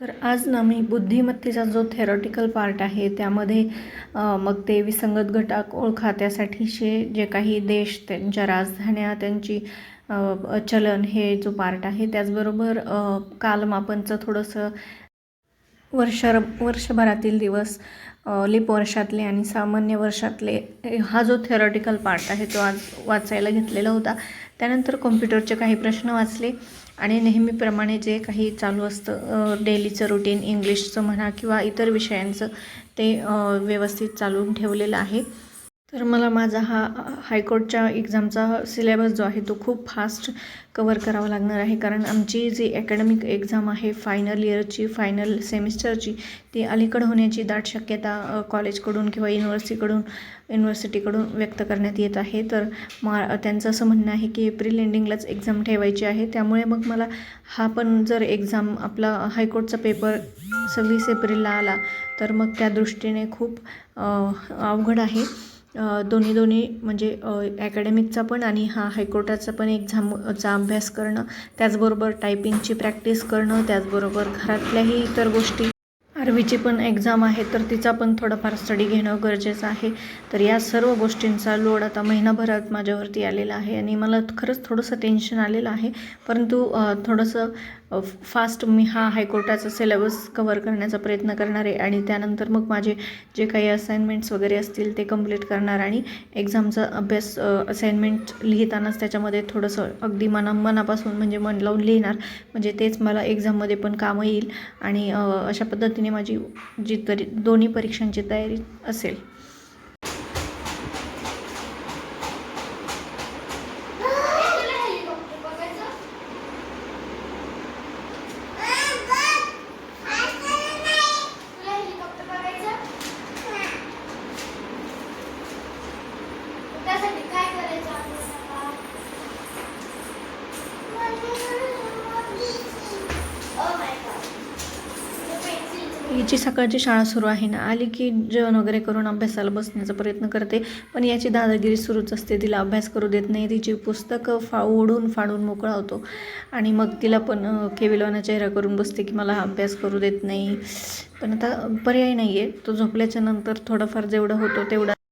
तर आज ना मी बुद्धिमत्तेचा जो थेरॉटिकल पार्ट आहे त्यामध्ये मग ते विसंगत घटक ओळखा, त्यासाठीचे जे काही देश, त्यांच्या राजधान्या, त्यांची चलन, हे जो पार्ट आहे. त्याचबरोबर कालमापनचं थोडंसं वर्षभरातील दिवस, लीप वर्षातले आणि सामान्य वर्षातले, हा जो थेरॉटिकल पार्ट आहे तो आज वाचायला घेतलेला होता. त्यानंतर कॉम्प्युटरचे काही प्रश्न वाचले आणि नेहमीप्रमाणे जे काही चालू असतं डेलीचं रुटीन, इंग्लिशचं म्हणा किंवा इतर विषयांचं, ते व्यवस्थित चालवून ठेवलेलं आहे. तर मला माझा हा हायकोर्टच्या एक्झामचा सिलेबस जो आहे तो खूप फास्ट कवर करावा लागणार आहे, कारण आमची जी अकॅडमिक एक्झाम आहे फायनल इयरची, फायनल सेमिस्टरची, ती अलीकडं होण्याची दाट शक्यता कॉलेजकडून किंवा युनिव्हर्सिटीकडून व्यक्त करण्यात येत आहे. तर त्यांचं असं म्हणणं आहे की एप्रिल एंडिंगलाच एक्झाम ठेवायची आहे. त्यामुळे मग मला हा पण जर एक्झाम, आपला हायकोर्टचा पेपर 26 एप्रिलला आला तर मग त्या दृष्टीने खूप अवघड आहे. दोन्ही म्हणजे अकॅडमिकचा पण आणि हा हायकोर्टाचा पण एक्झामचा अभ्यास करणं, त्याचबरोबर टायपिंगची प्रॅक्टिस करणं, त्याचबरोबर घरातल्याही इतर गोष्टी. आर्वीची पण एक्झाम आहे तर तिचा पण थोडंफार स्टडी घेणं गरजेचं आहे. तर या सर्व गोष्टींचा लोड आता महिनाभरात माझ्यावरती आलेला आहे आणि मला खरंच थोडंसं टेन्शन आलेलं आहे. परंतु थोडंसं फास्ट मी हा हायकोर्टाचा सिलेबस कव्हर करण्याचा प्रयत्न करणार आहे आणि त्यानंतर मग माझे जे काही असाइनमेंट्स वगैरे असतील ते कंप्लीट करणार आणि एक्झामचा अभ्यास, असाइनमेंट लिहितानाच त्याच्यामध्ये थोडंसं अगदी मनापासून म्हणजे मन लावून लिहिणार, म्हणजे तेच मला एक्झाममध्ये पण कामं येईल आणि अशा पद्धतीने माझी जी दोन्ही परीक्षांची तयारी असेल. हिची सकाळची शाळा सुरू आहे ना, आली की जेवण वगैरे करून अभ्यासाला बसण्याचा प्रयत्न करते, पण याची दादागिरी सुरूच असते. तिला अभ्यास करू देत नाही, तिची पुस्तकं ओढून फाडून मोकळा होतो आणि मग तिला पण केविलवाना चेहरा करून बसते की मला अभ्यास करू देत नाही. पण आता पर्याय नाही आहे, तो झोपल्याच्या नंतर थोडंफार जेवढं होतं तेवढं